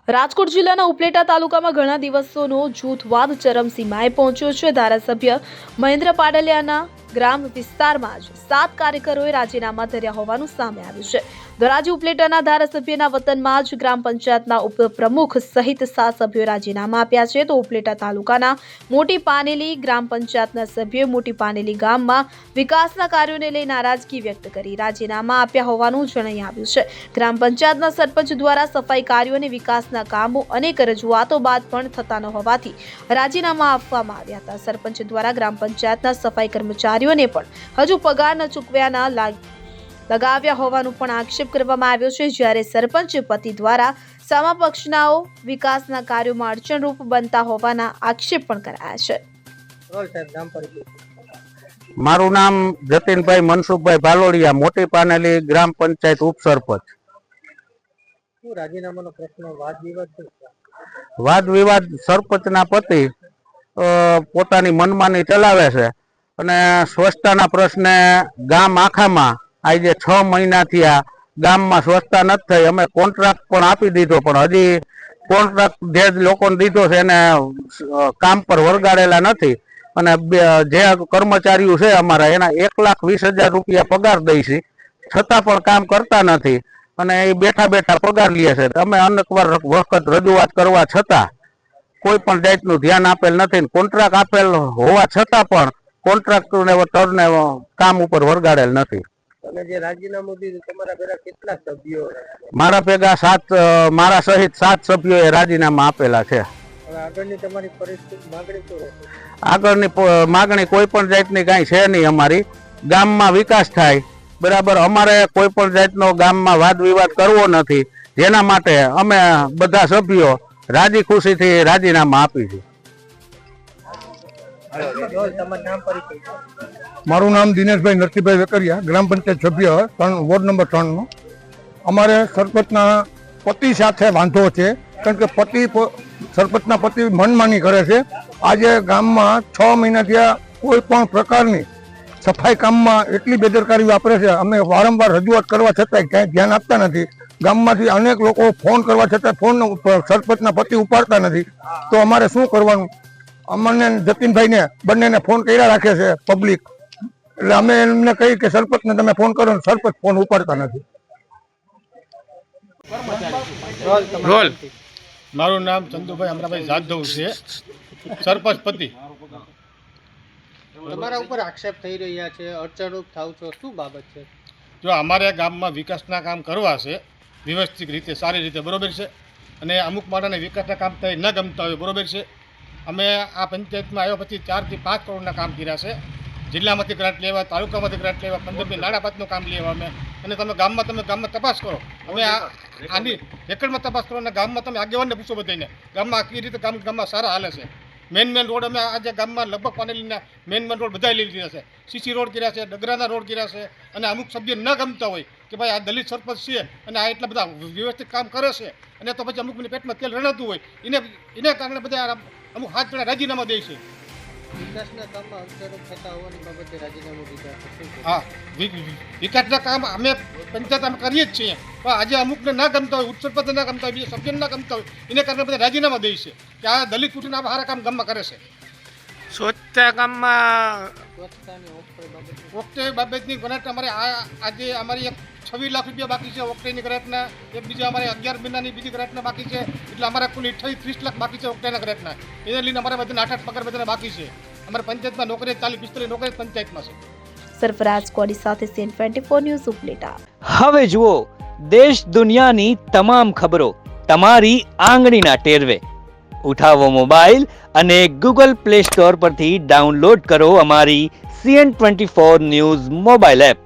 રાજકોટ જિલ્લાના ઉપલેટા તાલુકામાં ઘણા દિવસોનો જૂથવાદ ચરમસીમાએ પહોંચ્યો છે। ધારાસભ્ય મહેન્દ્ર પાડલિયાના ગ્રામ વિસ્તારમાં જ 7 કાર્યકરોએ રાજીનામા ધર્યા હોવાનું સામે આવ્યું છે। ધોરાજી ઉપલેટાના ધારાસભ્યના વતનમાં જ ગ્રામ પંચાયતના ઉપપ્રમુખ સહિત 7 સભ્યોએ રાજીનામા આપ્યા છે। તો ઉપલેટા તાલુકાના મોટી પાનેલી ગ્રામ પંચાયતના સભ્યોએ મોટી પાનેલી ગામમાં વિકાસના કાર્યોને લઈ નારાજગી વ્યક્ત કરી રાજીનામા આપ્યા હોવાનું જણાઈ આવ્યું છે। ગ્રામ પંચાયતના સરપંચ દ્વારા સફાઈ કાર્યો અને વિકાસના કામો અનેક રજૂઆતો બાદ પણ થતા ન હોવાથી રાજીનામા આપવામાં આવ્યા હતા। સરપંચ દ્વારા ગ્રામ પંચાયતના સફાઈ કર્મચારીઓને પણ હજુ પગાર ન ચૂકવ્યાના લગાવ્યા હોવાનો પણ આક્ષેપ કરવામાં આવ્યો છે। જ્યારે સરપંચ પતિ દ્વારા સામા પક્ષનાઓ વિકાસના કાર્યોમાં અડચણરૂપ બનતા હોવાના આક્ષેપ પણ કરાયા છે। મારું નામ જતીનભાઈ મનસુખભાઈ ભાલોડિયા, મોટી પાનેલી ગ્રામ પંચાયત ઉપસરપંચ। રાજીનામાનો પ્રશ્ન વાદ વિવાદ સરપંચના પતિ પોતાની મનમાની ચલાવે છે અને સ્વચ્છતાના પ્રશ્ને ગામ આખામાં આજે 6 મહિનાથી આ ગામમાં સ્વચ્છતા નથી થઈ। અમે કોન્ટ્રાક્ટ પણ આપી દીધો, પણ હજી કોન્ટ્રાક્ટ જે લોકોને દીધો છે એને કામ પર વળગાડેલા નથી અને જે કર્મચારીઓ છે અમારા એના 1,20,000 રૂપિયા પગાર દઈ છે, છતાં પણ કામ કરતા નથી અને એ બેઠા બેઠા પગાર લે છે। અમે અનેક વખત રજૂઆત કરવા છતાં કોઈ પણ જાતનું ધ્યાન આપેલ નથી। કોન્ટ્રાક્ટ આપેલ હોવા છતાં પણ કોન્ટ્રાક્ટરને તરને કામ ઉપર વળગાડેલ નથી। તમે જે રાજીનામું દીધું તમારા ભેગા કેટલા સભ્યો? મારા ભેગા 7, મારા સહિત 7 સભ્યોએ રાજીનામા આપેલા છે। હવે આગળની તમારી પરિસ્થિતિ માગણી શું રહેશે? આગળની માગણી કોઈ પણ જાતની કાંઈ છે નહીં। અમારી ગામમાં વિકાસ થાય બરાબર, અમારે કોઈ પણ જાતનો ગામમાં વાદ વિવાદ કરવો નથી, જેના માટે અમે બધા સભ્યો રાજી ખુશીથી રાજીનામા આપી છે। મારું નામ દિનેશભાઈ નરસિંહભાઈ વેકરિયા, ગ્રામ પંચાયત સભ્ય વોર્ડ નંબર 3 નો। અમારે સરપંચના પતિ સાથે વાંધો છે, કારણ કે સરપંચના પતિ મનમાની કરે છે। આજે ગામમાં 6 મહિનાથી કોઈ પણ પ્રકારની સફાઈ કામમાં એટલી બેદરકારી વાપરે છે। અમે વારંવાર રજૂઆત કરવા છતાંય ક્યાંય ધ્યાન આપતા નથી। ગામમાંથી અનેક લોકો ફોન કરવા છતાં ફોન સરપંચના પતિ ઉપાડતા નથી। તો અમારે શું કરવાનું? અમને જતીનભાઈને બંનેને ફોન કર્યા રાખે છે પબ્લિક, એટલે અમે એમને કહી કે સરપંચને તમે ફોન કરો, સરપંચ ફોન ઉપાડતા નથી। મારું નામ ચંદુભાઈ અમરાભાઈ જાધવ છે, સરપંચ પતિ। તમારા ઉપર આક્ષેપ થઈ રહ્યા છે, અડચણરૂપ થાવ છો, શું બાબત છે? જો અમારે ગામમાં વિકાસના કામ કરવા છે વ્યવસ્થિત રીતે, સારી રીતે, બરોબર છે, અને અમુક માટેને વિકાસના કામ થાય ન ગમતા હોય, બરોબર છે। અમે આ પંચાયતમાં આવ્યા પછી 4 થી 5 કરોડના કામ કર્યા છે। જિલ્લામાંથી ગ્રાન્ટ લેવા, તાલુકામાંથી ગ્રાન્ટ લેવા, 15 નાણાપાતનું કામ લેવા અમે, અને તમે ગામમાં તપાસ કરો। અમે આની રેકર્ડમાં તપાસ કરો અને ગામમાં તમે આગેવાનને પૂછો બધાને, ગામમાં આખી રીતે કામ ગામમાં સારા હાલે છે। મેન રોડ અમે આજે ગામમાં લગભગ પાનેલીના મેન રોડ બધા લઈ લીધા છે, સીસી રોડ કર્યા છે, ડગરાના રોડ કર્યા છે। અને અમુક સભ્યો ન ગમતા હોય કે ભાઈ આ દલિત સરપંચ છે અને આ એટલા બધા વ્યવસ્થિત કામ કરે છે, અને તો પછી અમુકની પેટમાં તેલ રણાતું હોય એને કારણે બધા અમુક 7 જણા રાજીનામા દે છે। વિકાસના કામમાં અડચણરૂપ થતા હોવાની બાબતે રાજીનામું દીધા છે। હા, વિકાસના કામ અમે પંચાયત અમે કરીએ જ છીએ, પણ આજે અમુકને ના ગમતા હોય, ઉપસરપંચને ના ગમતા હોય, બીજા સભ્યને ના ગમતા હોય, એને કારણે બધા રાજીનામા દે છે કે આ દલિત ઉઠીને આ સારા કામ ગામમાં કરે છે। સ્વચ્છતા કામમાં ઓક્ટે બાબતની ગ્રાન્ટ અમારે આજે અમારી 26 લાખ રૂપિયા બાકી છે ઓક્ટેની ગ્રાન્ટના, એક બીજા અમારે 11 મહિનાની બીજી ગ્રાન્ટના બાકી છે, એટલે અમારા કુલ 30 લાખ બાકી છે ઓક્ટેના ગ્રાન્ટના। એને લઈને અમારે બધાને 8 પગાર બધાને બાકી છે। અમારે પંચાયતમાં નોકરી 40-45 નોકરી પંચાયતમાં છે। સરફરાજ કોડી સાથે સીએન 24 ન્યૂઝ ઉપલેટા। હવે જુઓ દેશ દુનિયાની તમામ ખબરો તમારી આંગળીના ટેરવે। ઉઠાવો મોબાઈલ અને ગૂગલ પ્લે સ્ટોર પરથી ડાઉનલોડ કરો અમારી સીએન 24 ન્યૂઝ મોબાઈલ એપ।